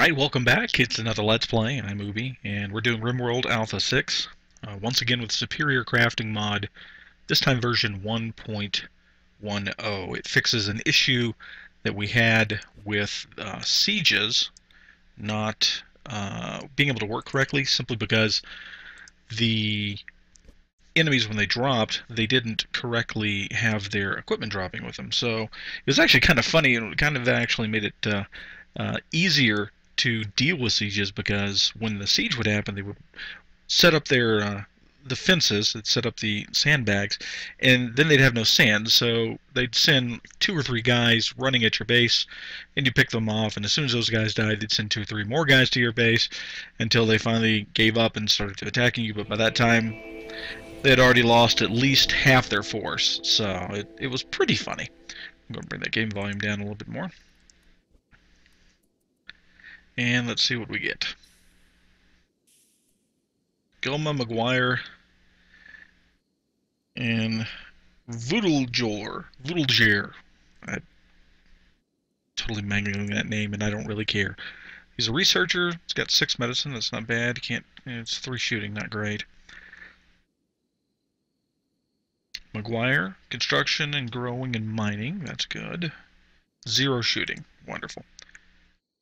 Alright, welcome back. It's another Let's Play. I'm Ubie, and we're doing RimWorld Alpha 6. Once again with Superior Crafting Mod, this time version 1.10. It fixes an issue that we had with sieges not being able to work correctly, simply because the enemies, when they dropped, they didn't correctly have their equipment dropping with them. So it was actually kind of funny, and it kind of actually made it easier to deal with sieges, because when the siege would happen, they would set up their the fences, they'd set up the sandbags, and then they'd have no sand, so they'd send 2 or 3 guys running at your base, and you pick them off, and as soon as those guys died, they'd send 2 or 3 more guys to your base until they finally gave up and started attacking you. But by that time, they had already lost at least half their force, so it was pretty funny. I'm going to bring that game volume down a little bit more. And let's see what we get. Gilma, McGuire, and Voodaljer. I'm totally mangling that name, and I don't really care. He's a researcher. He's got 6 medicine. That's not bad. It's 3 shooting. Not great. McGuire, construction and growing and mining. That's good. 0 shooting. Wonderful.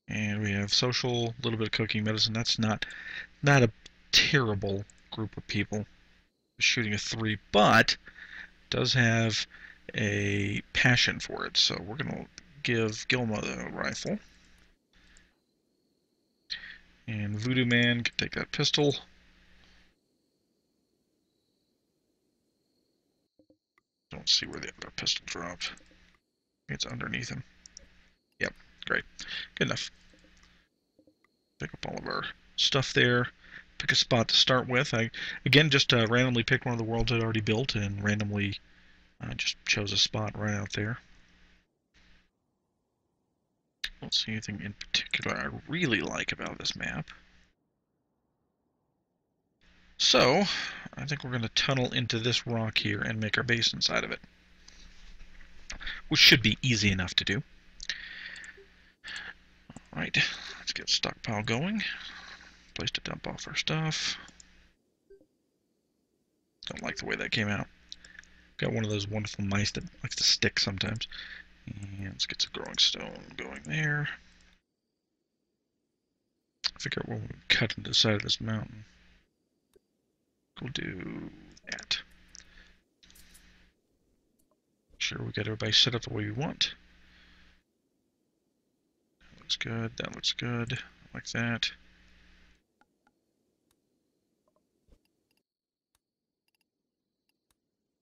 And we have social, a little bit of cooking, medicine. That's not a terrible group of people. Shooting a 3, but does have a passion for it. So we're gonna give Gilma the rifle. And Voodoo Man can take that pistol. Don't see where the other pistol dropped. It's underneath him. Yep, great. Good enough. Pick up all of our stuff there. Pick a spot to start with. I, again, just randomly picked one of the worlds I'd already built and randomly just chose a spot right out there. Don't see anything in particular I really like about this map. So, I think we're going to tunnel into this rock here and make our base inside of it, which should be easy enough to do. Alright, let's get stockpile going. Place to dump off our stuff. Don't like the way that came out. Got one of those wonderful mice that likes to stick sometimes. And let's get some growing stone going there. Figure out where we can cut into the side of this mountain. We'll do that. Sure, we got everybody set up the way we want. That looks good. That looks good. Like that.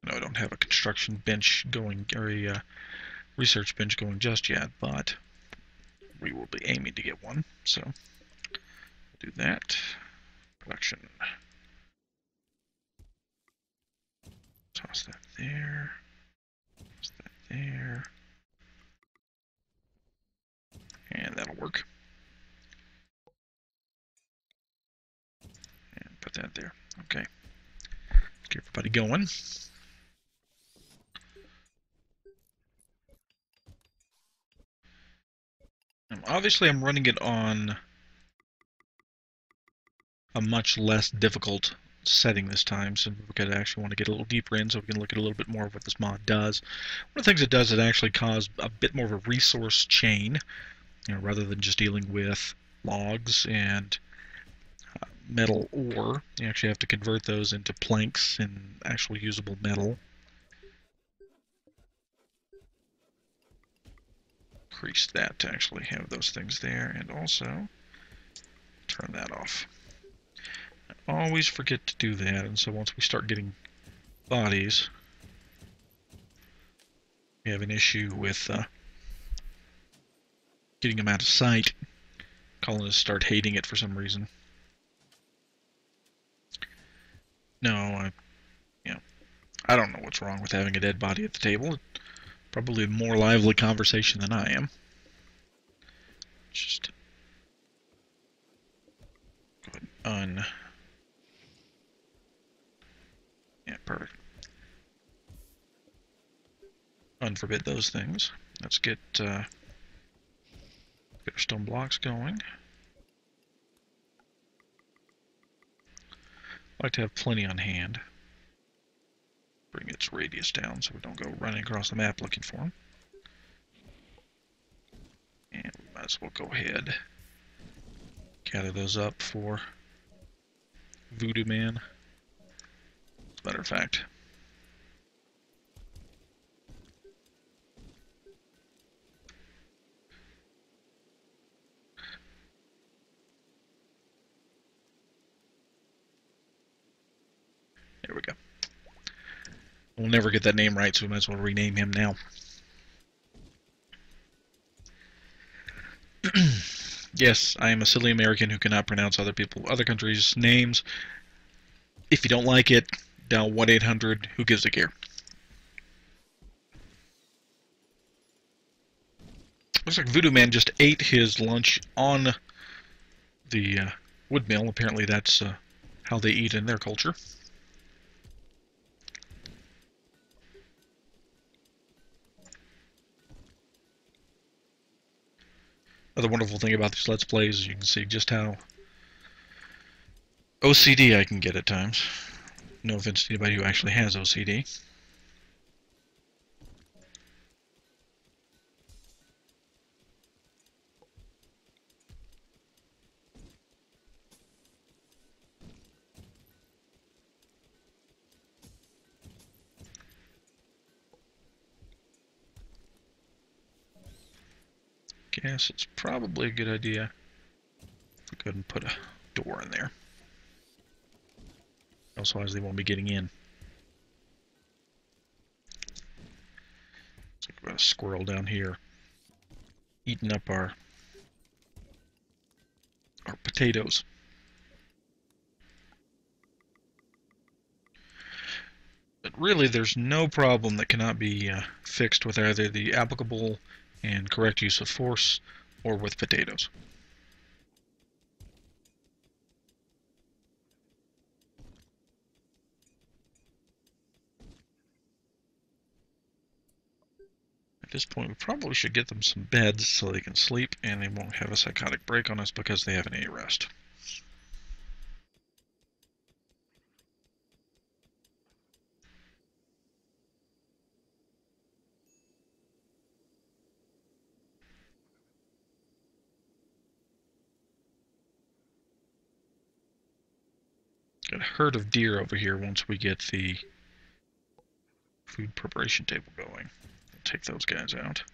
No, I don't have a construction bench going, or a research bench going just yet, but we will be aiming to get one. So, do that. Production. Toss that there. Toss that there. And that'll work. And put that there. Okay. Let's get everybody going. Obviously, I'm running it on a much less difficult setting this time, so we actually want to get a little deeper in, so we can look at a little bit more of what this mod does. One of the things it does, it actually causes a bit more of a resource chain, rather than just dealing with logs and metal ore. You actually have to convert those into planks and actual usable metal. Increase that to actually have those things there, and also turn that off. I always forget to do that, and so once we start getting bodies, we have an issue with getting them out of sight. Colonists start hating it for some reason. No, I don't know what's wrong with having a dead body at the table. Probably a more lively conversation than I am. Just go ahead and yeah, perfect. Unforbid those things. Let's get our stone blocks going. I like to have plenty on hand. Bring its radius down so we don't go running across the map looking for them. And we might as well go ahead, gather those up for Voodoo Man. As a matter of fact, there we go. We'll never get that name right, so we might as well rename him now. Yes, I am a silly American who cannot pronounce other countries' names. If you don't like it, dial 1-800 who gives a care. Looks like Voodoo Man just ate his lunch on the wood mill. Apparently that's how they eat in their culture. The wonderful thing about these Let's Plays is you can see just how OCD I can get at times. No offense to anybody who actually has OCD. Guess it's probably a good idea to go ahead and put a door in there. Otherwise they won't be getting in. Looks like we've got a squirrel down here eating up our potatoes. But really, there's no problem that cannot be fixed with either the applicable and correct use of force or with potatoes. At this point, we probably should get them some beds so they can sleep and they won't have a psychotic break on us because they haven't any rest. Got a herd of deer over here once we get the food preparation table going. We'll take those guys out.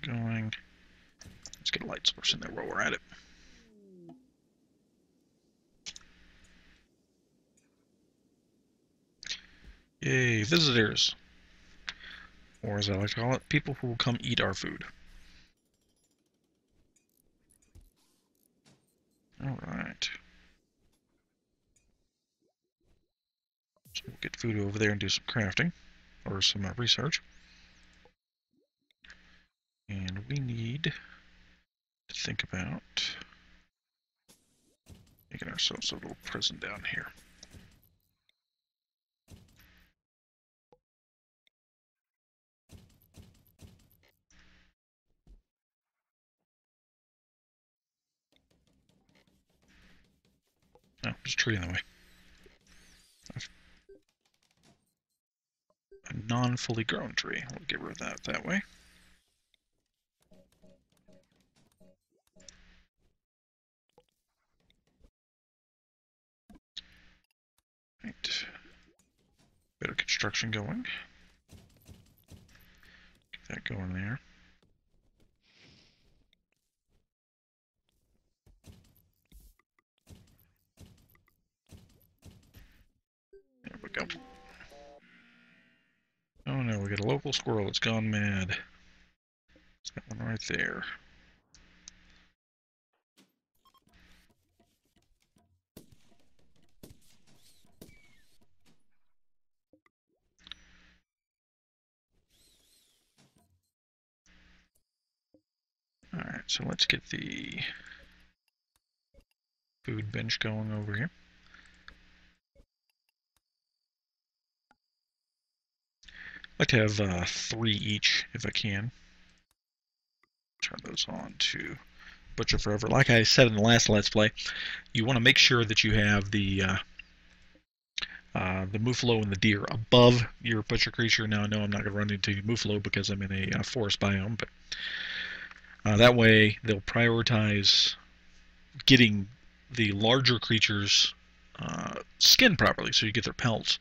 Going. Let's get a light source in there while we're at it. Yay, visitors. Or as I like to call it, people who will come eat our food. Alright. So we'll get food over there and do some crafting, or some research. And we need to think about making ourselves a little prison down here. No, there's a tree in the way. A non-fully grown tree. We'll get rid of that way. Right. Bit of construction going. Get that going there. There we go. Oh no, we got a local squirrel that's gone mad. It's that one right there. Alright, so let's get the food bench going over here. I'd like to have 3 each if I can. Turn those on to Butcher Forever. Like I said in the last Let's Play, you want to make sure that you have the Muffalo and the deer above your butcher creature. Now I know I'm not going to run into Muffalo because I'm in a forest biome, but that way they'll prioritize getting the larger creatures skinned properly, so you get their pelts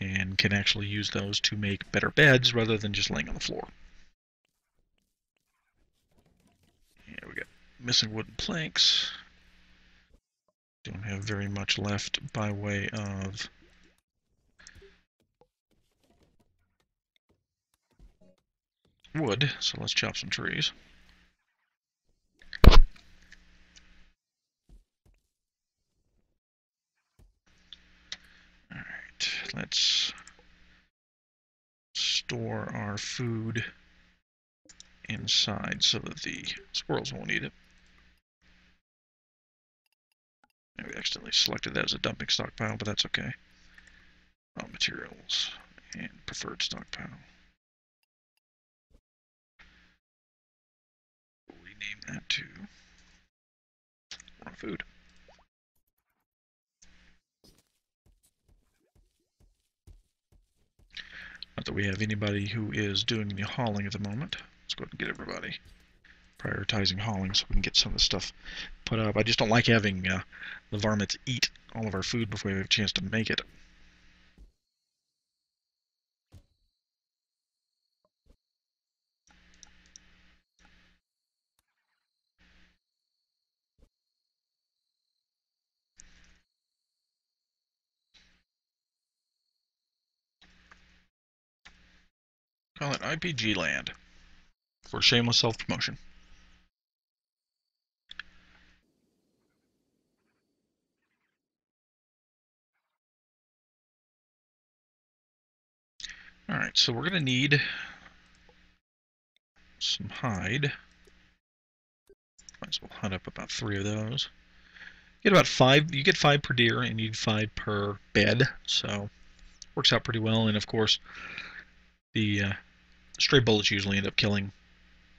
and can actually use those to make better beds rather than just laying on the floor. Yeah, we got missing wooden planks. Don't have very much left by way of wood, so let's chop some trees. Alright, let's store our food inside so that the squirrels won't eat it. Maybe I accidentally selected that as a dumping stockpile, but that's okay. Raw materials and preferred stockpile. We'll rename that to raw food. Not that we have anybody who is doing the hauling at the moment. Let's go ahead and get everybody prioritizing hauling so we can get some of the stuff put up. I just don't like having the varmints eat all of our food before we have a chance to make it. Call it IPG land for shameless self-promotion. Alright, so we're going to need some hide. Might as well hunt up about 3 of those. Get about 5. You get 5 per deer, and you need 5 per bed, so works out pretty well. And of course, the stray bullets usually end up killing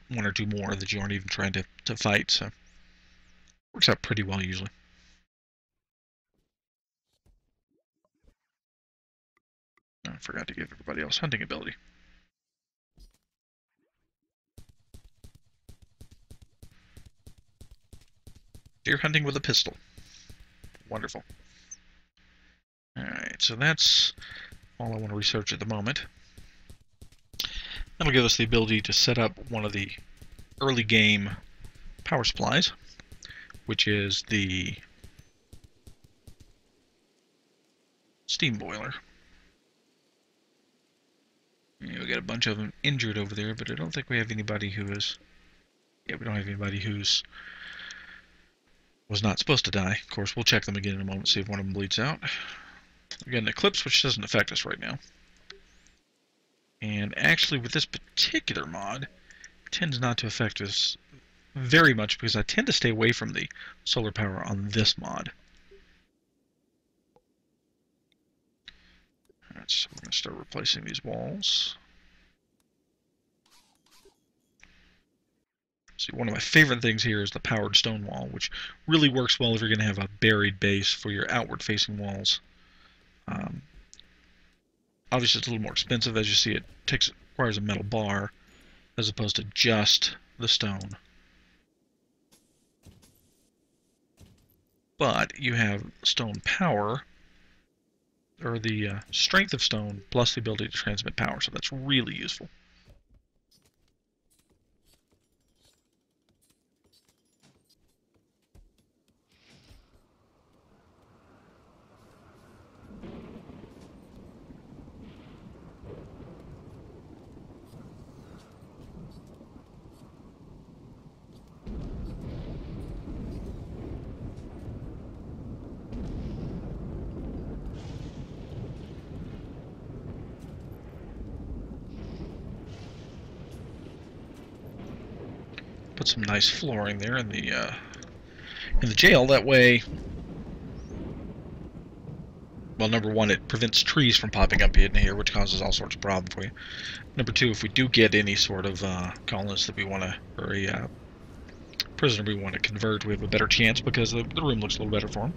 1 or 2 more that you aren't even trying to fight, so works out pretty well usually. I forgot to give everybody else hunting ability. Deer hunting with a pistol. Wonderful. Alright, so that's all I want to research at the moment. That'll give us the ability to set up one of the early game power supplies, which is the steam boiler. Yeah, we got a bunch of them injured over there, but I don't think we have anybody who is... Yeah, we don't have anybody who's was not supposed to die. Of course, we'll check them again in a moment, see if one of them bleeds out. We got an eclipse, which doesn't affect us right now. And actually, with this particular mod, it tends not to affect us very much because I tend to stay away from the solar power on this mod. Alright, so we're going to start replacing these walls. See, one of my favorite things here is the powered stone wall, which really works well if you're going to have a buried base for your outward-facing walls. Obviously, it's a little more expensive. As you see, it requires a metal bar as opposed to just the stone. But you have stone power, or the strength of stone, plus the ability to transmit power, so that's really useful. Put some nice flooring there in the jail. That way, well, number one, it prevents trees from popping up in here, which causes all sorts of problems for you. Number two, if we do get any sort of colonist that we want to, or a prisoner we want to convert, we have a better chance because the room looks a little better for him.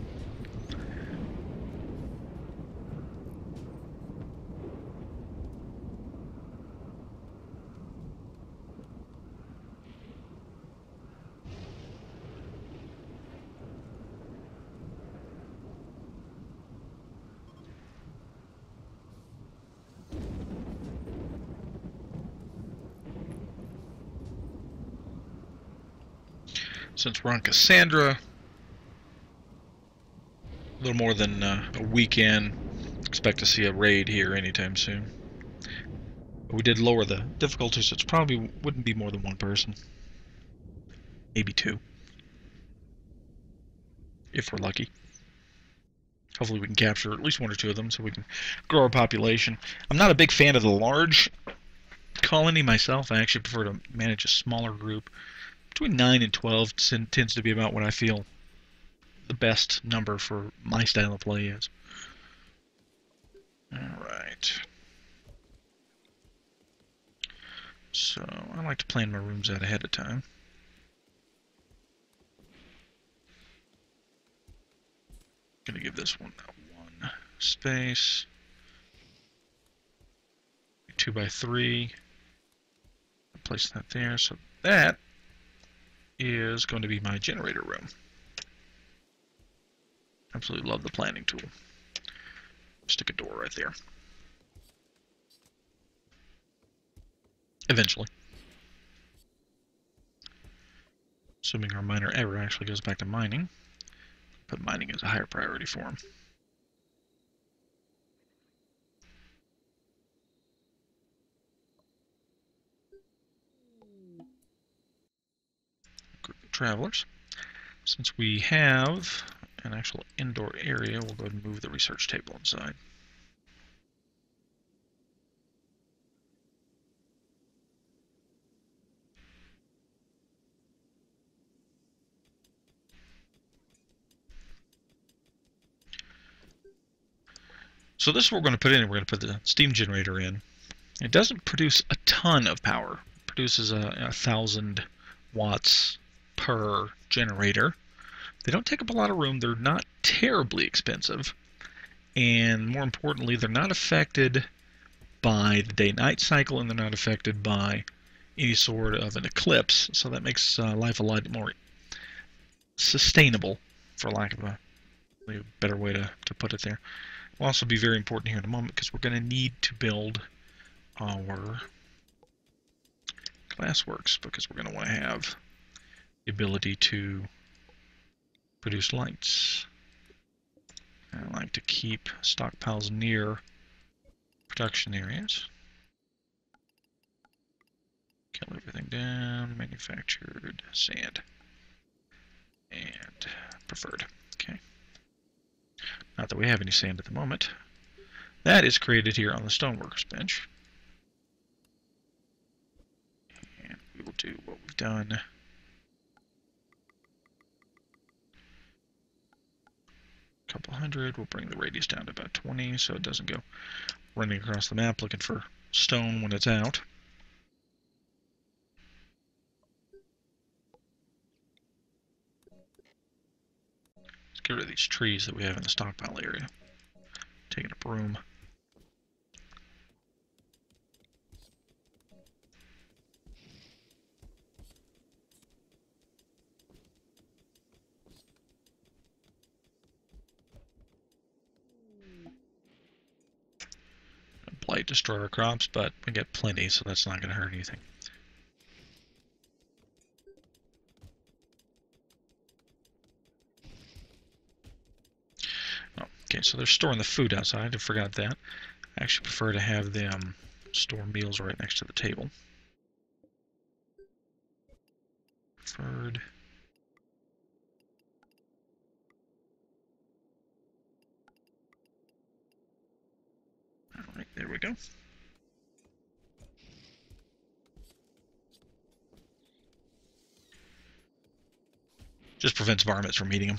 Since we're on Cassandra, a little more than a weekend, expect to see a raid here anytime soon. But we did lower the difficulty, so it probably wouldn't be more than one person. Maybe two. If we're lucky. Hopefully we can capture at least one or two of them so we can grow our population. I'm not a big fan of the large colony myself. I actually prefer to manage a smaller group. Between 9 and 12 tends to be about what I feel the best number for my style of play is. Alright. So, I like to plan my rooms out ahead of time. Gonna give this one that one space. 2 by 3. Place that there. So that is going to be my generator room. Absolutely love the planning tool. Stick a door right there. Eventually. Assuming our miner ever actually goes back to mining. But mining is a higher priority for him. Group of travelers. Since we have an actual indoor area, we'll go ahead and move the research table inside. So this is what we're going to put in. We're going to put the steam generator in. It doesn't produce a ton of power. It produces 1,000 watts per generator. They don't take up a lot of room. They're not terribly expensive. And more importantly, they're not affected by the day-night cycle, and they're not affected by any sort of an eclipse. So that makes life a lot more sustainable, for lack of a better way to put it there. Will also be very important here in a moment because we're going to need to build our glassworks because we're going to want to have the ability to produce lights. I like to keep stockpiles near production areas. Kill everything down, manufactured sand, and preferred. Okay. Not that we have any sand at the moment. That is created here on the stoneworkers bench. And we will do what we've done. A couple hundred. We'll bring the radius down to about 20 so it doesn't go running across the map looking for stone when it's out. Let's get rid of these trees that we have in the stockpile area. Taking up room. Blight destroy our crops, but we get plenty, so that's not going to hurt anything. Oh, okay, so they're storing the food outside. I forgot that. I actually prefer to have them store meals right next to the table. Preferred. Alright, there we go. Just prevents varmints from eating them.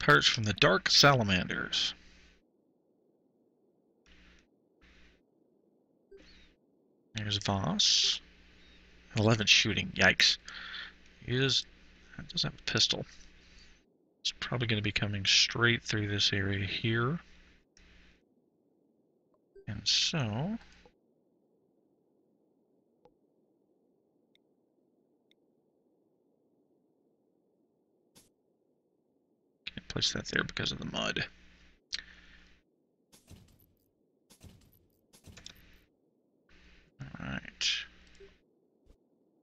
Parts from the Dark Salamanders. There's Voss. 11 shooting. Yikes. He does have a pistol. It's probably going to be coming straight through this area here. And so... can't place that there because of the mud. Alright.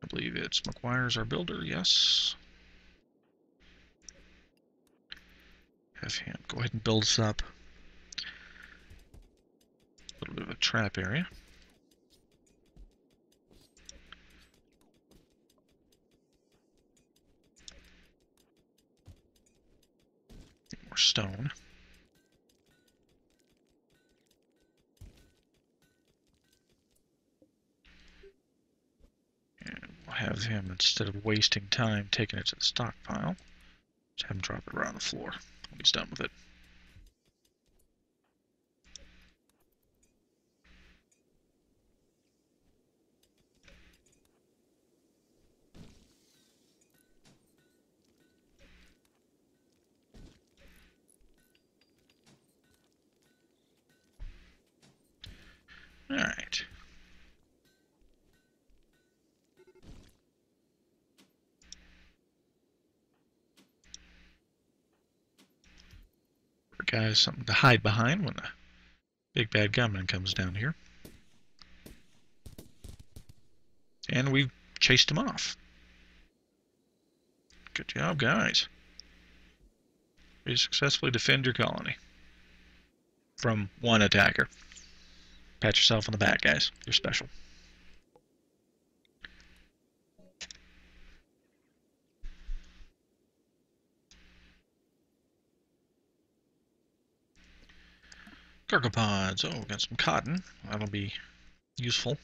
I believe it's McGuire's our builder, yes. Have him go ahead and build us up a little bit of a trap area. More stone. And we'll have him, instead of wasting time taking it to the stockpile, just have him drop it right on the floor when he's done with it. Alright. Guys, something to hide behind when the big bad gunman comes down here. And we've chased him off. Good job, guys. You successfully defend your colony from one attacker. Pat yourself on the back, guys. You're special. Cargo pods. Oh, we got some cotton. That'll be useful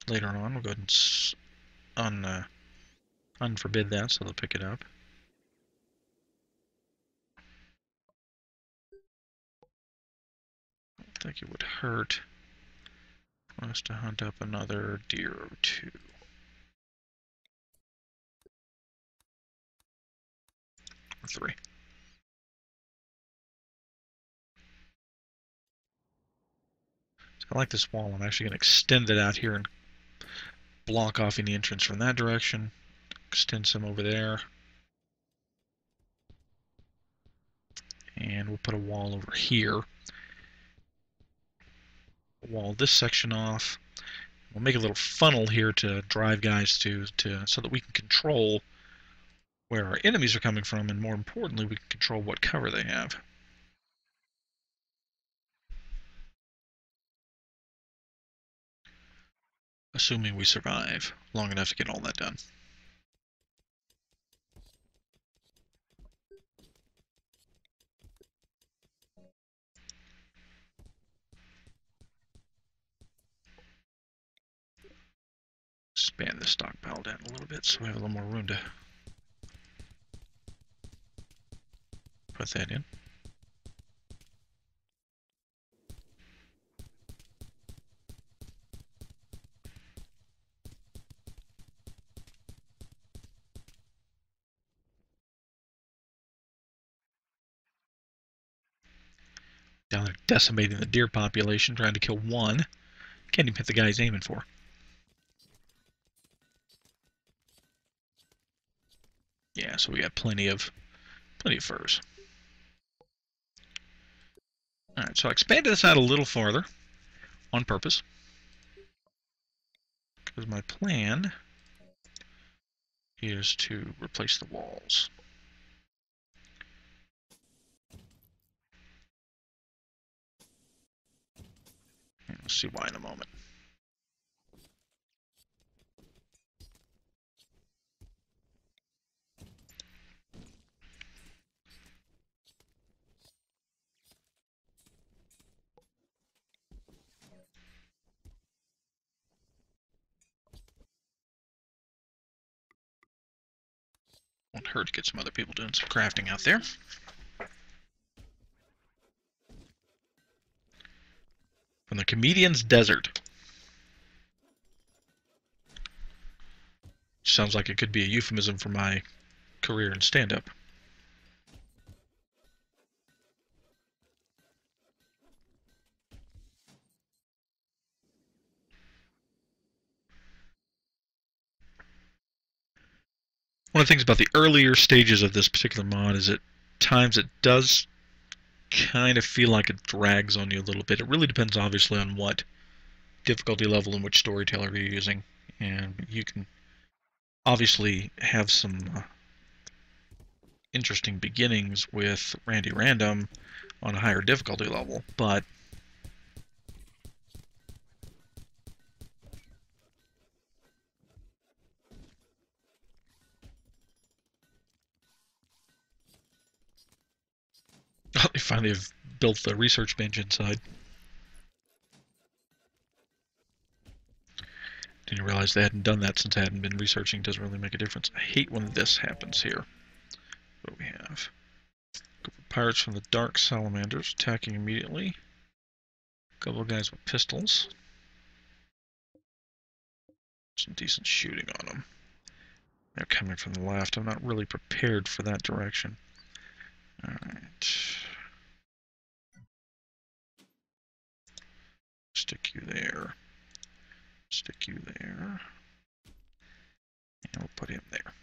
later on. We'll go ahead and unforbid that so they'll pick it up. I don't think it would hurt for us to hunt up another deer or two. Or three. I like this wall. I'm actually going to extend it out here and block off any entrance from that direction. Extend some over there. And we'll put a wall over here. Wall this section off. We'll make a little funnel here to drive guys to so that we can control where our enemies are coming from, and more importantly, we can control what cover they have. Assuming we survive long enough to get all that done. Expand the stockpile down a little bit so we have a little more room to put that in. Down there decimating the deer population, trying to kill one. Can't even hit the guy he's aiming for. Yeah, so we got plenty of furs. Alright, so I expanded this out a little farther on purpose. Because my plan is to replace the walls. And we'll see why in a moment. Won't hurt to get some other people doing some crafting out there. From the Comedian's Desert. Sounds like it could be a euphemism for my career in stand-up. One of the things about the earlier stages of this particular mod is at times it does kind of feel like it drags on you a little bit. It really depends, obviously, on what difficulty level and which storyteller you're using. And you can obviously have some interesting beginnings with Randy Random on a higher difficulty level, but they finally have built the research bench inside. Didn't realize they hadn't done that since I hadn't been researching. Doesn't really make a difference. I hate when this happens here. What do we have? Pirates from the Dark Salamanders attacking immediately. A couple of guys with pistols. Some decent shooting on them. They're coming from the left. I'm not really prepared for that direction. Alright. Stick you there. Stick you there. And we'll put him there.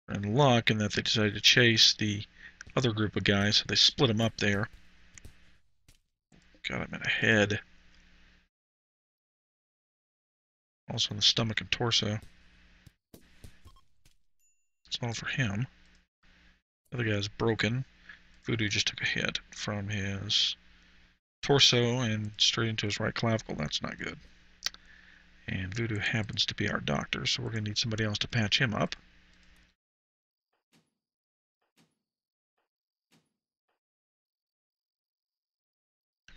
We're in luck in that they decided to chase the other group of guys, so they split them up there. Got him in a head. Also in the stomach and torso. It's all for him. The other guy's broken. Voodoo just took a hit from his torso and straight into his right clavicle. That's not good. And Voodoo happens to be our doctor, so we're going to need somebody else to patch him up.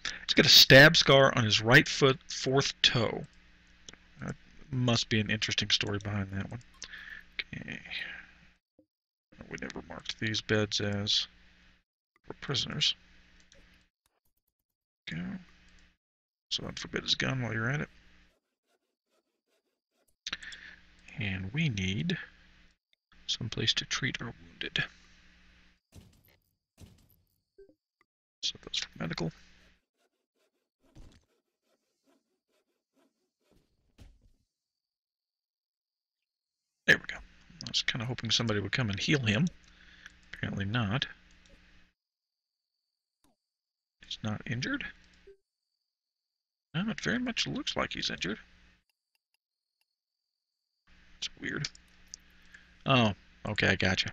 He's got a stab scar on his right foot, fourth toe. That must be an interesting story behind that one. Okay. We never marked these beds as for prisoners. Go. So unforbid his gun while you're at it. And we need someplace to treat our wounded. So those for medical. There we go. I was kind of hoping somebody would come and heal him. Apparently not. He's not injured? No, it very much looks like he's injured. It's weird. Oh, okay, I gotcha.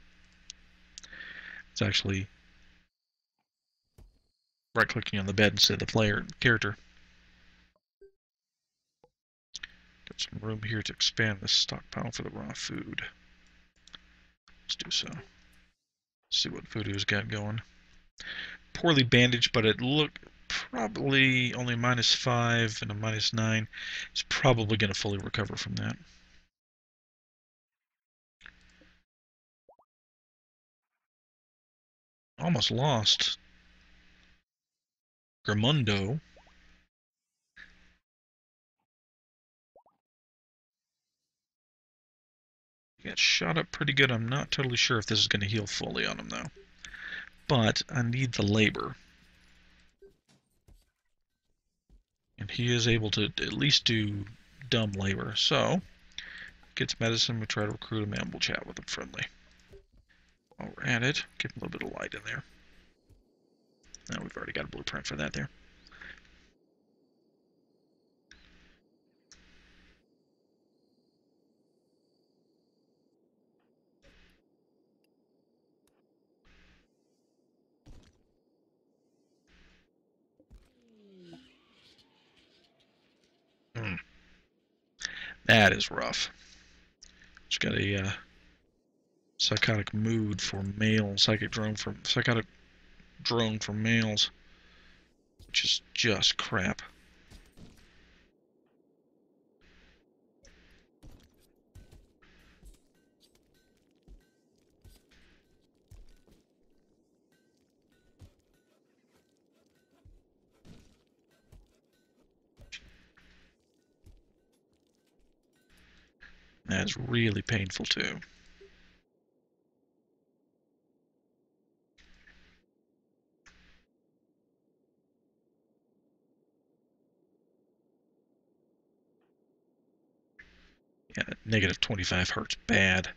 It's actually right-clicking on the bed instead of the character. Got some room here to expand the stockpile for the raw food. Let's do so. See what Voodoo's got going. Poorly bandaged, but it looked probably only -5 and a -9. It's probably going to fully recover from that. Almost lost Gramundo. He got shot up pretty good. I'm not totally sure if this is going to heal fully on him, though. But I need the labor. And he is able to at least do dumb labor. So, gets medicine, we try to recruit him, and we'll chat with him friendly. While we're at it, give him a little bit of light in there. Now we've already got a blueprint for that there. That is rough. It's got a psychotic mood for male, psychotic drone for males, which is just crap. That's really painful too. Yeah, negative 25 hurts bad.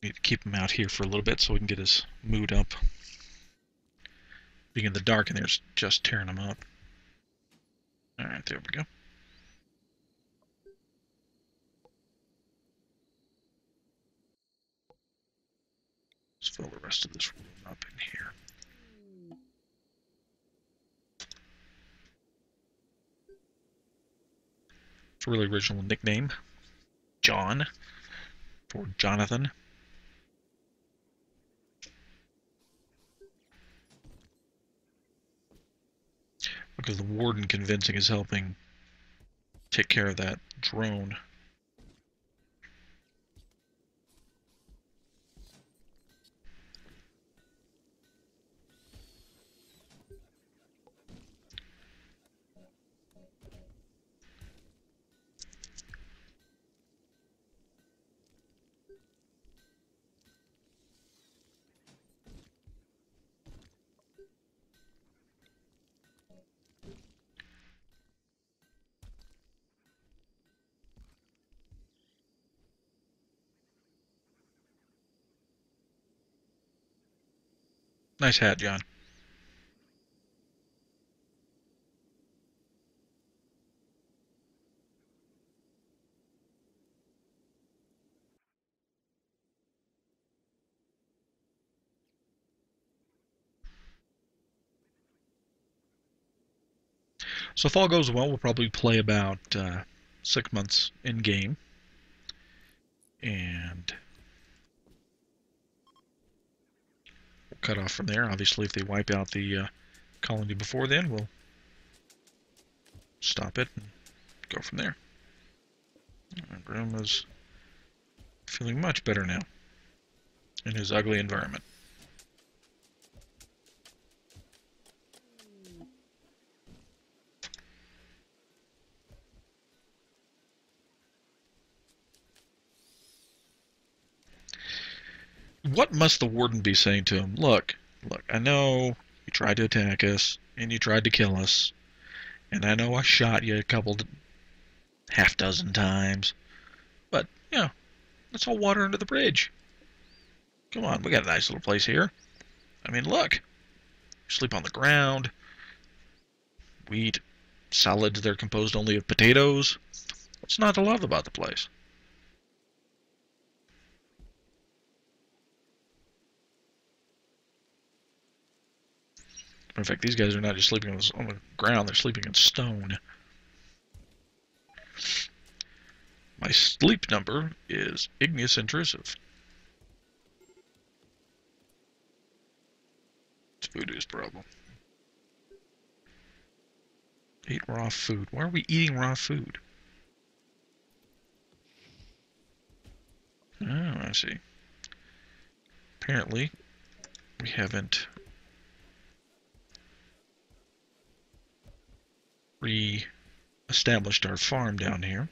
Need to keep him out here for a little bit so we can get his mood up. Being in the dark in there's just tearing him up. Alright, there we go. Let's fill the rest of this room up in here. It's a really original nickname. John. For Jonathan. Because the warden convincing is helping take care of that drone. Nice hat, John. So if all goes well, we'll probably play about 6 months in game, and we'll cut off from there. Obviously, if they wipe out the colony before then, we'll stop it and go from there. Grim is feeling much better now in his ugly environment. What must the warden be saying to him? Look, I know you tried to attack us, and you tried to kill us, and I know I shot you a couple, half dozen times, but, you know, that's all water under the bridge. Come on, we got a nice little place here. I mean, look, you sleep on the ground, we eat salads that are composed only of potatoes. What's not to love about the place? In fact, these guys are not just sleeping on the ground, they're sleeping in stone. My sleep number is igneous intrusive. It's Voodoo's problem. Eat raw food. Why are we eating raw food? Oh, I see. Apparently, we haven't re-established our farm down here.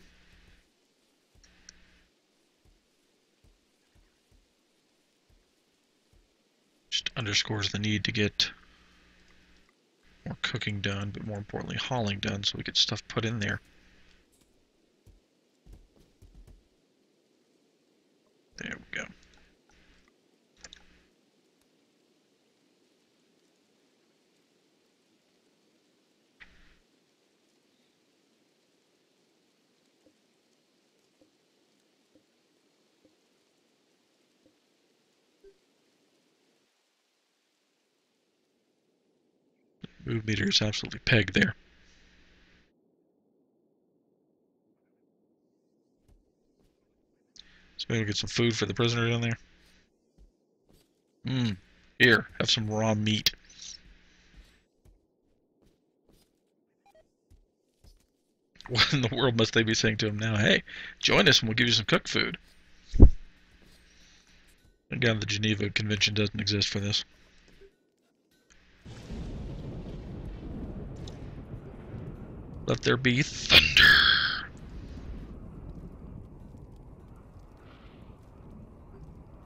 Just underscores the need to get more cooking done, but more importantly, hauling done so we get stuff put in there. There we go. Move meter is absolutely pegged there. So maybe we'll get some food for the prisoner down there. Here, have some raw meat. What in the world must they be saying to him now? Hey, join us and we'll give you some cooked food. Again, the Geneva Convention doesn't exist for this. Let there be thunder.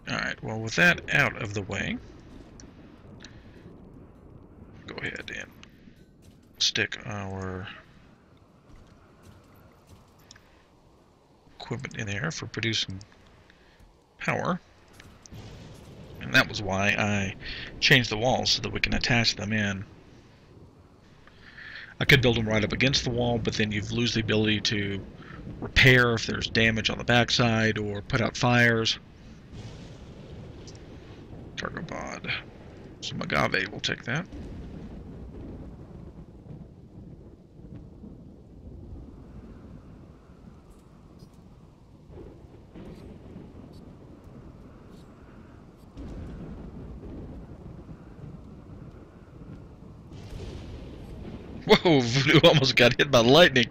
Alright, well, with that out of the way, go ahead and stick our equipment in there for producing power. And that was why I changed the walls so that we can attach them in. I could build them right up against the wall, but then you lose the ability to repair if there's damage on the backside or put out fires. Cargo pod. Some agave, we'll take that. Whoa, Voodoo almost got hit by lightning.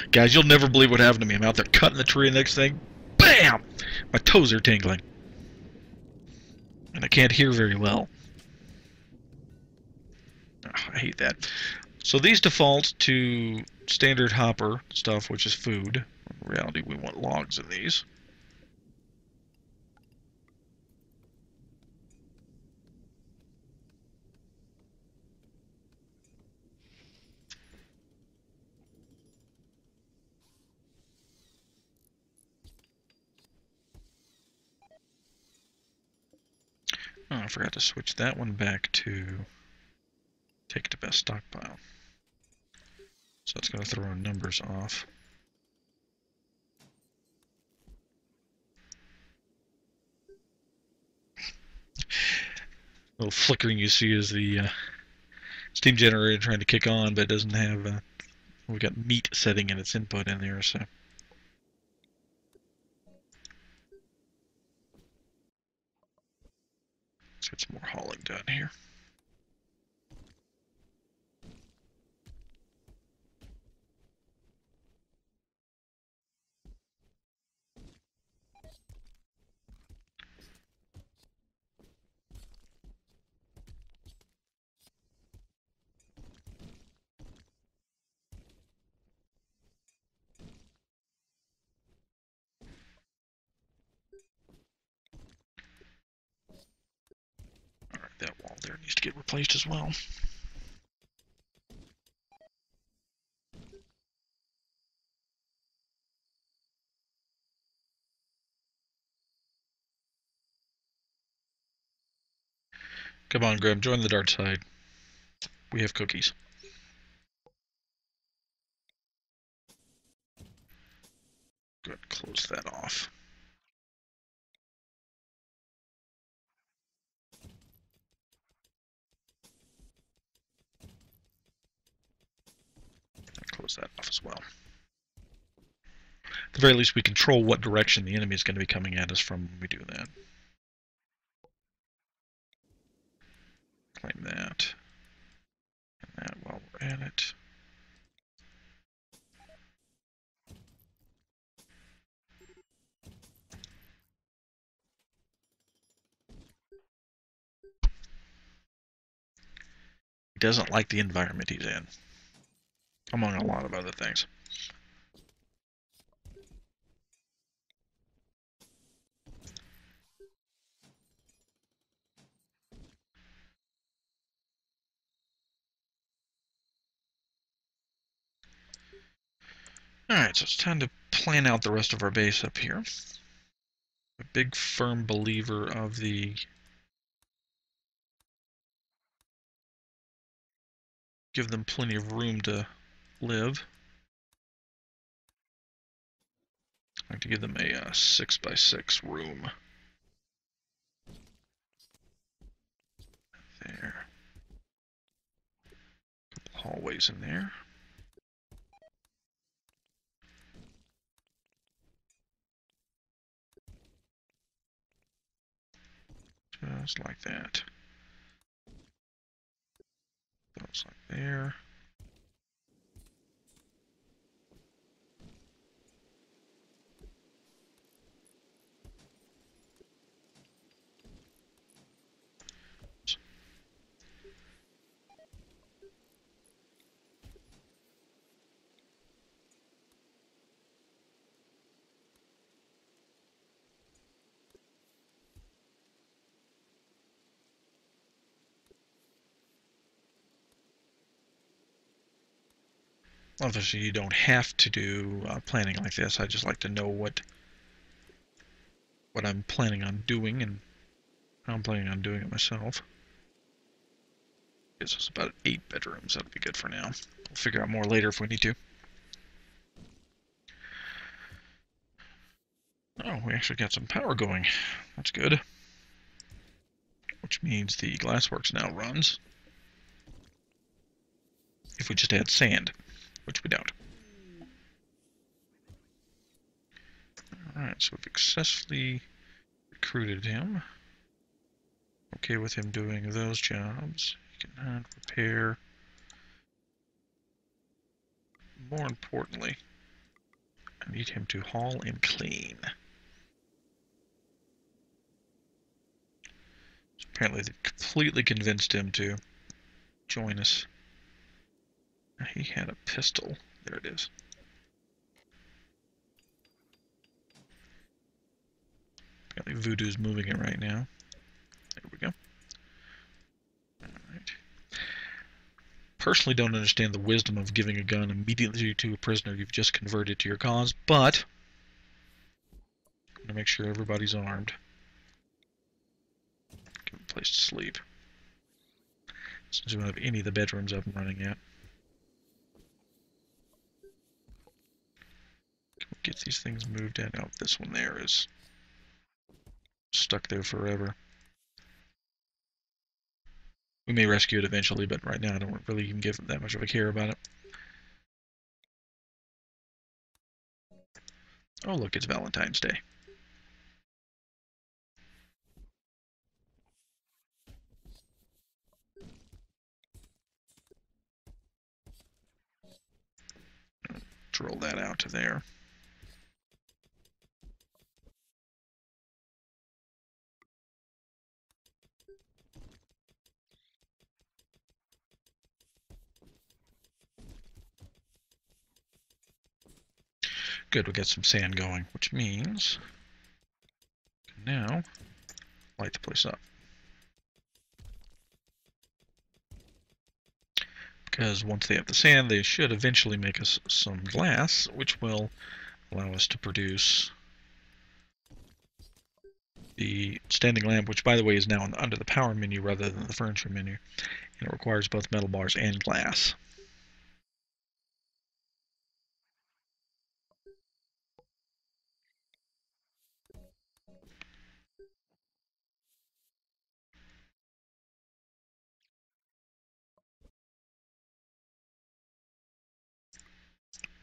Guys, you'll never believe what happened to me. I'm out there cutting the tree, and the next thing, BAM! My toes are tingling. And I can't hear very well. Oh, I hate that. So these default to standard hopper stuff, which is food. In reality, we want logs in these. Oh, I forgot to switch that one back to take it to best stockpile. So that's going to throw our numbers off. The little flickering you see is the steam generator trying to kick on, but it doesn't have, we've got meat setting in its input in there, so. Let's get some more hauling done here. Alright, that wall there needs to get replaced as well. Come on, Grim, join the dark side. We have cookies. Good, close that off. Close that off as well. At the very least, we control what direction the enemy is going to be coming at us from when we do that. Claim that. And that while we're at it. He doesn't like the environment he's in, among a lot of other things. Alright, so it's time to plan out the rest of our base up here. A big firm believer of the give them plenty of room to live. I like to give them a 6x6 room. There. Couple hallways in there. Just like that. Those like there. Obviously, you don't have to do planning like this. I just like to know what I'm planning on doing and how I'm planning on doing it myself. Gives us about 8 bedrooms. That'll be good for now. We'll figure out more later if we need to. Oh, we actually got some power going. That's good. Which means the glassworks now runs. If we just add sand, which we don't. Alright, so we've successfully recruited him. Okay with him doing those jobs. He can add, repair. More importantly, I need him to haul and clean. So apparently they've completely convinced him to join us. He had a pistol. There it is. Apparently Voodoo's moving it right now. There we go. Alright. Personally don't understand the wisdom of giving a gun immediately to a prisoner you've just converted to your cause, but I'm going to make sure everybody's armed. Give them a place to sleep. Since we don't have any of the bedrooms up and running yet. Can we get these things moved in? Oh, this one there is stuck there forever. We may rescue it eventually, but right now I don't really even give that much of a care about it. Oh, look, it's Valentine's Day. Drill that out to there. Good, we got some sand going, which means now light the place up. Because once they have the sand, they should eventually make us some glass, which will allow us to produce the standing lamp, which by the way is now under the power menu rather than the furniture menu, and it requires both metal bars and glass.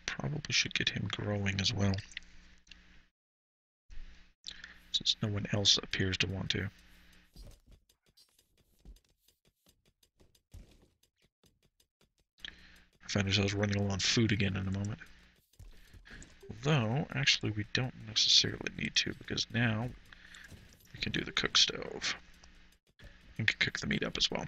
Probably should get him growing as well, since no one else appears to want to. I find ourselves running low on food again in a moment. Although, actually, we don't necessarily need to, because now we can do the cook stove. And can cook the meat up as well.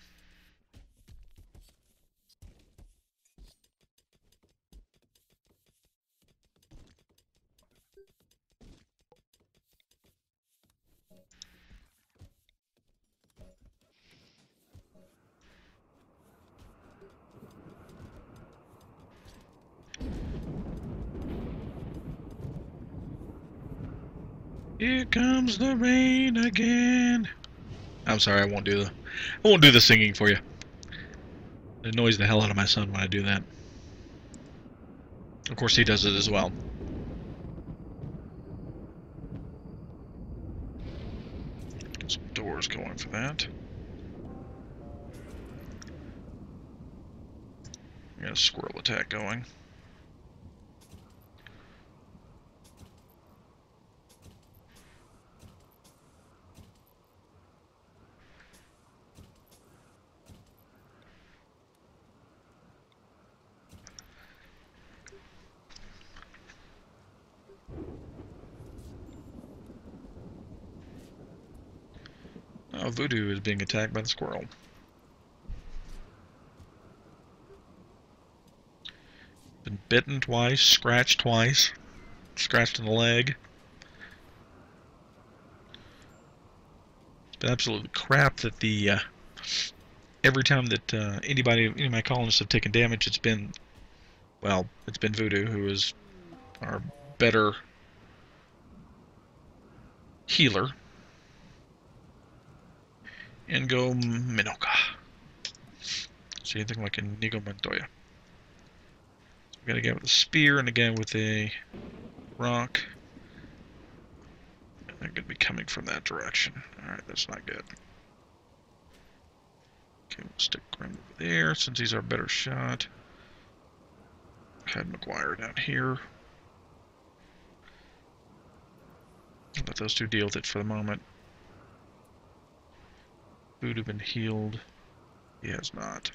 Here comes the rain again. I'm sorry, I won't do the singing for you. It annoys the hell out of my son when I do that. Of course, he does it as well. Get some doors going for that. We got a squirrel attack going. Oh, Voodoo is being attacked by the squirrel. Been bitten twice, scratched twice, scratched in the leg. It's been absolutely crap that the every time that any of my colonists have taken damage, it's been well, it's been Voodoo who is our better healer. And go Minoka. So anything like Inigo Montoya. So we got a guy with a spear and a guy with a rock. They're going to be coming from that direction. Alright, that's not good. Okay, we'll stick Grim over there since he's our better shot. Had McGuire down here. I'll let those two deal with it for the moment. Voodoo been healed. He has not.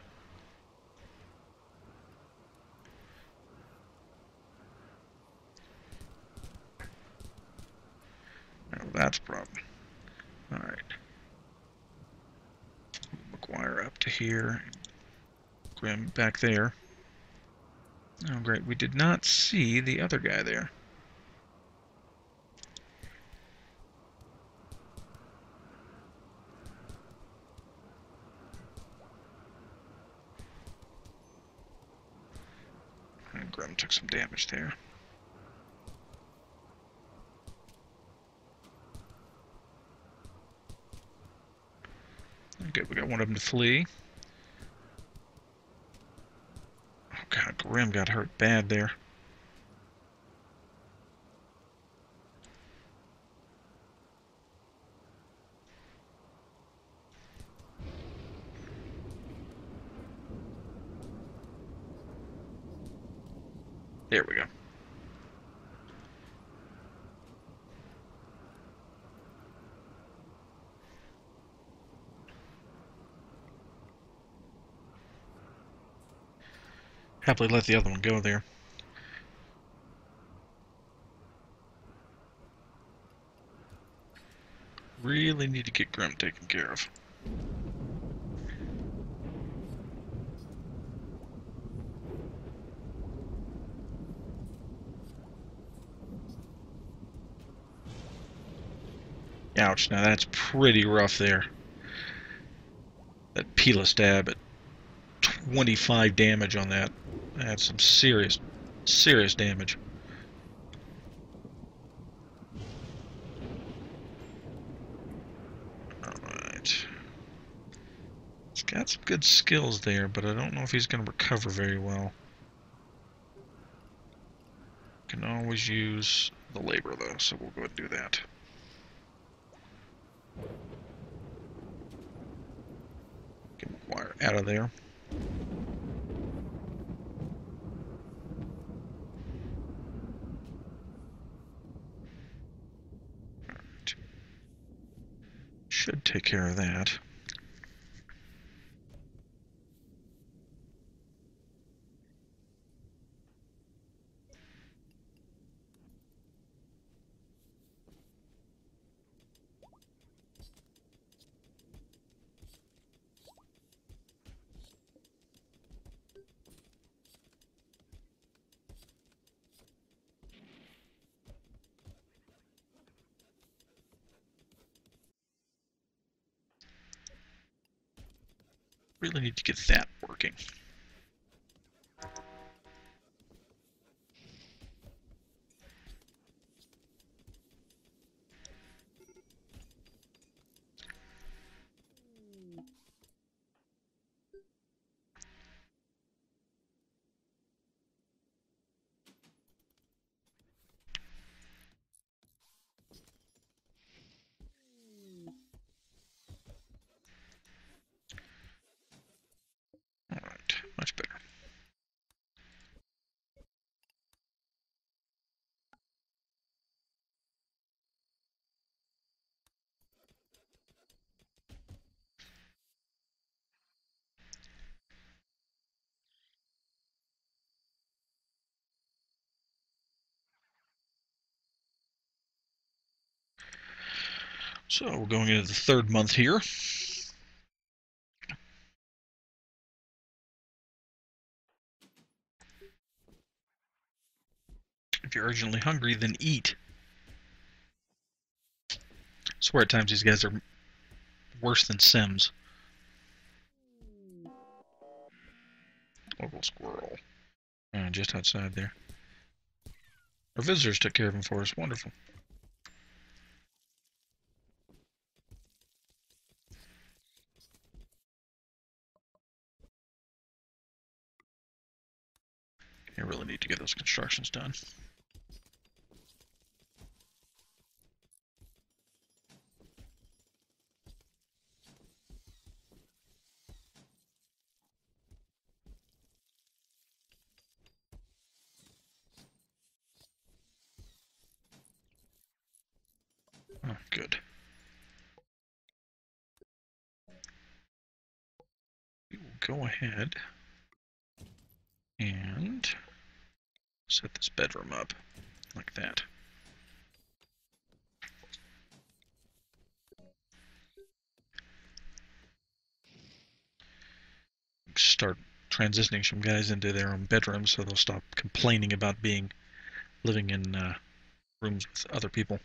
Now that's a problem. Alright. McGuire up to here. Grim back there. Oh great, we did not see the other guy there. And Grim took some damage there. Okay, we got one of them to flee. Oh god, Grim got hurt bad there. There we go. Happily let the other one go there. Really need to get Grim taken care of. Ouch, now that's pretty rough there. That Pila stab at 25 damage on that. That's some serious, serious damage. Alright. He's got some good skills there, but I don't know if he's going to recover very well. Can always use the labor though, so we'll go ahead and do that. Get McGuire out of there. Alright. Should take care of that. Really need to get that working. Alright, much better. So we're going into the third month here. If you're urgently hungry, then eat. I swear at times these guys are worse than Sims. Local squirrel. Just outside there. Our visitors took care of him for us. Wonderful. I really need to get those constructions done. Oh, good. We will go ahead and set this bedroom up like that. Start transitioning some guys into their own bedrooms so they'll stop complaining about living in rooms with other people.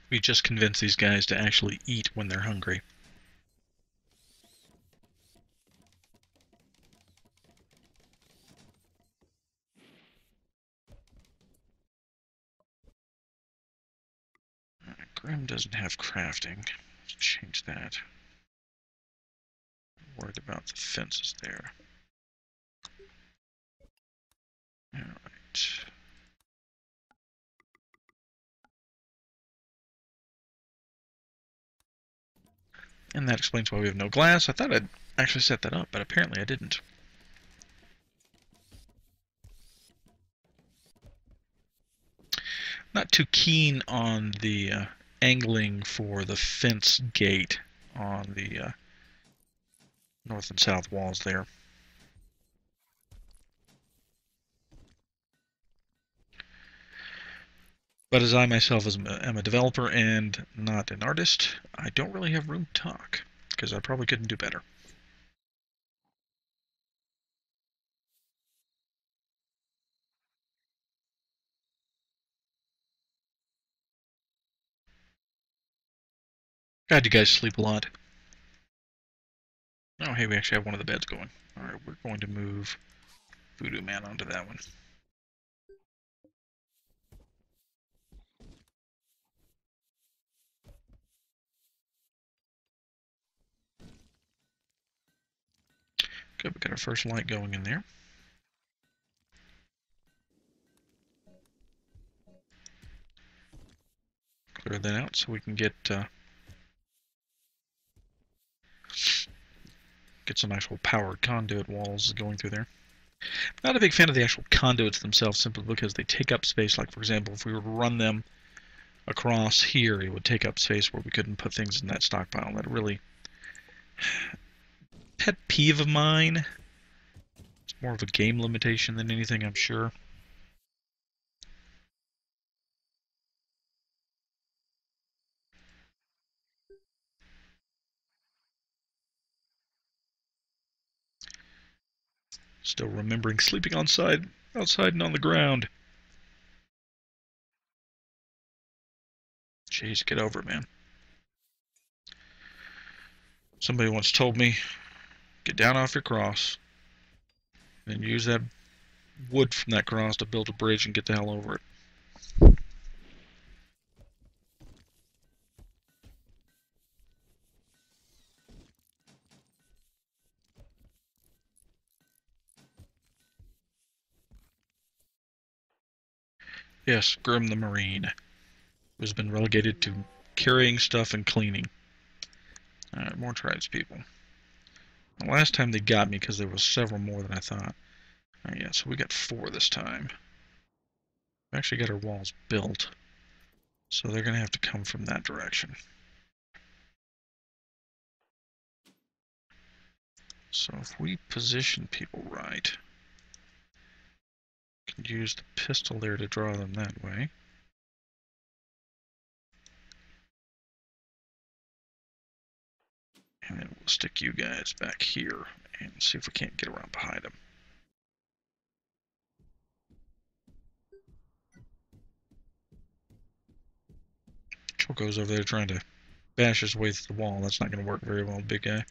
We just convince these guys to actually eat when they're hungry. Grim doesn't have crafting. Let's change that. Worried about the fences there. Alright. And that explains why we have no glass. I thought I'd actually set that up, but apparently I didn't. Not too keen on the angling for the fence gate on the north and south walls there. But as I myself am a developer and not an artist, I don't really have room to talk, because I probably couldn't do better. God, you guys sleep a lot. Oh, hey, we actually have one of the beds going. Alright, we're going to move Voodoo Man onto that one. Good, we got our first light going in there. Clear that out so we can get some actual powered conduit walls going through there. Not a big fan of the actual conduits themselves, simply because they take up space. Like, for example, if we were to run them across here, it would take up space where we couldn't put things in that stockpile. That really pet peeve of mine. It's more of a game limitation than anything, I'm sure. Still remembering sleeping outside and on the ground. Jeez, get over it, man. Somebody once told me, get down off your cross, and use that wood from that cross to build a bridge and get the hell over it. Yes, Grim the Marine, who's been relegated to carrying stuff and cleaning. Alright, more tribespeople. The last time they got me because there was several more than I thought. Alright, yeah, so we got 4 this time. We actually got our walls built, so they're going to have to come from that direction. So if we position people right, we can use the pistol there to draw them that way. And then we'll stick you guys back here and see if we can't get around behind them. Joe goes over there trying to bash his way through the wall. That's not going to work very well, big guy.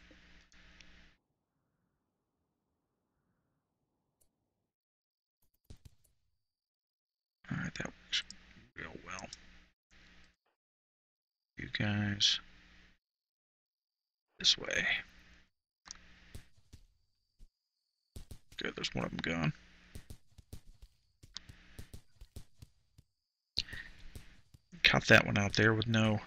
Alright, that works real well. You guys this way. Good, there's one of them gone. Cut that one out there with no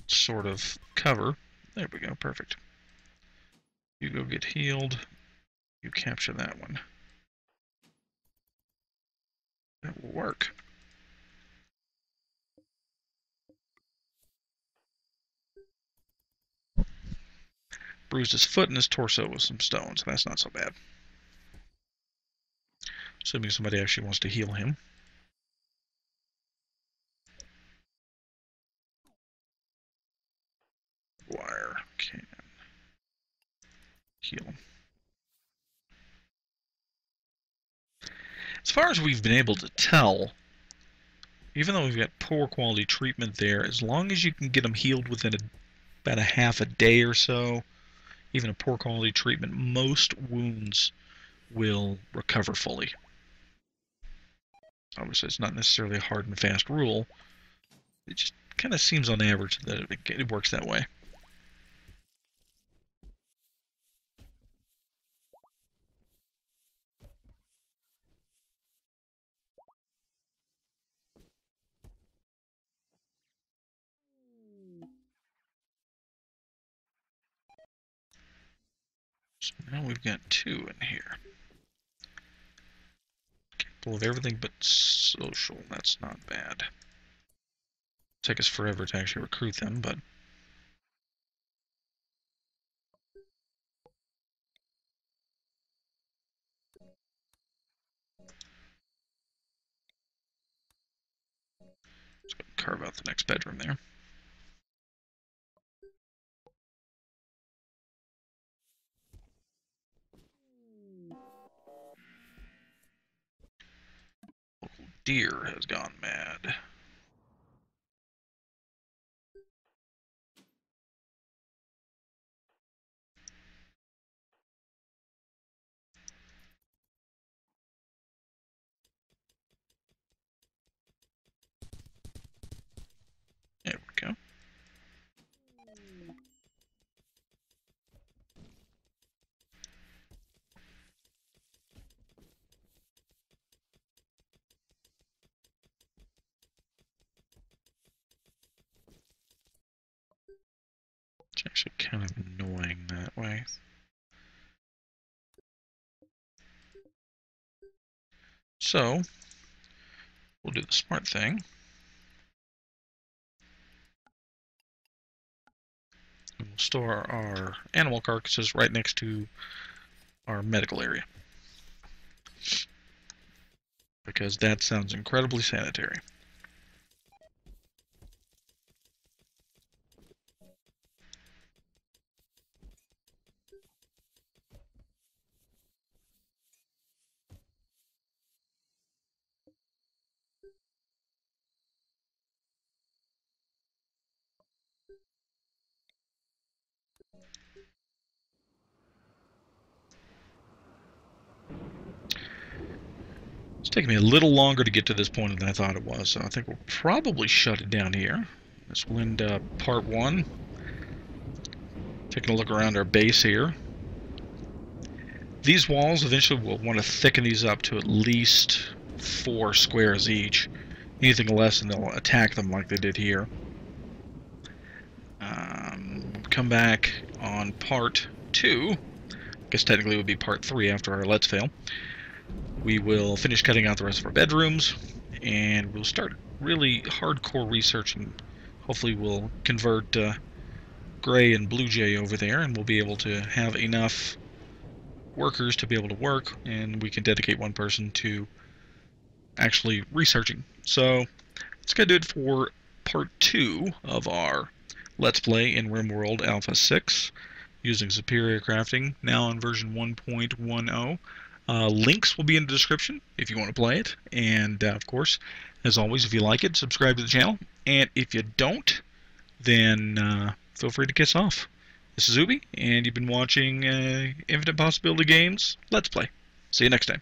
sort of cover. There we go, perfect. You go get healed. You capture that one. That will work. Bruised his foot and his torso with some stones. That's not so bad. Assuming somebody actually wants to heal him. Wire can heal him. As far as we've been able to tell, even though we've got poor quality treatment there, as long as you can get them healed within about a half a day or so, even a poor quality treatment, most wounds will recover fully. Obviously, it's not necessarily a hard and fast rule. It just kind of seems on average that it works that way. So now we've got 2 in here. Capable of everything but social. That's not bad. Take us forever to actually recruit them, but let's go carve out the next bedroom there. Local deer has gone mad. There we go. It's actually kind of annoying that way. So, we'll do the smart thing. And we'll store our animal carcasses right next to our medical area. Because that sounds incredibly sanitary. It's taking me a little longer to get to this point than I thought it was, so I think we'll probably shut it down here. This will end part 1. Taking a look around our base here. These walls, eventually we'll want to thicken these up to at least 4 squares each. Anything less and they'll attack them like they did here. Come back on part 2. I guess technically it would be part 3 after our Let's Fail. We will finish cutting out the rest of our bedrooms, and we'll start really hardcore researching. Hopefully we'll convert Gray and Blue Jay over there, and we'll be able to have enough workers to be able to work, and we can dedicate one person to actually researching. So That's going to do it for part 2 of our Let's Play in RimWorld Alpha 6 using Superior Crafting, now in version 1.10. Links will be in the description if you want to play it. And, of course, as always, if you like it, subscribe to the channel. And if you don't, then feel free to kiss off. This is Ubie, and you've been watching Infinite Possibility Games Let's Play. See you next time.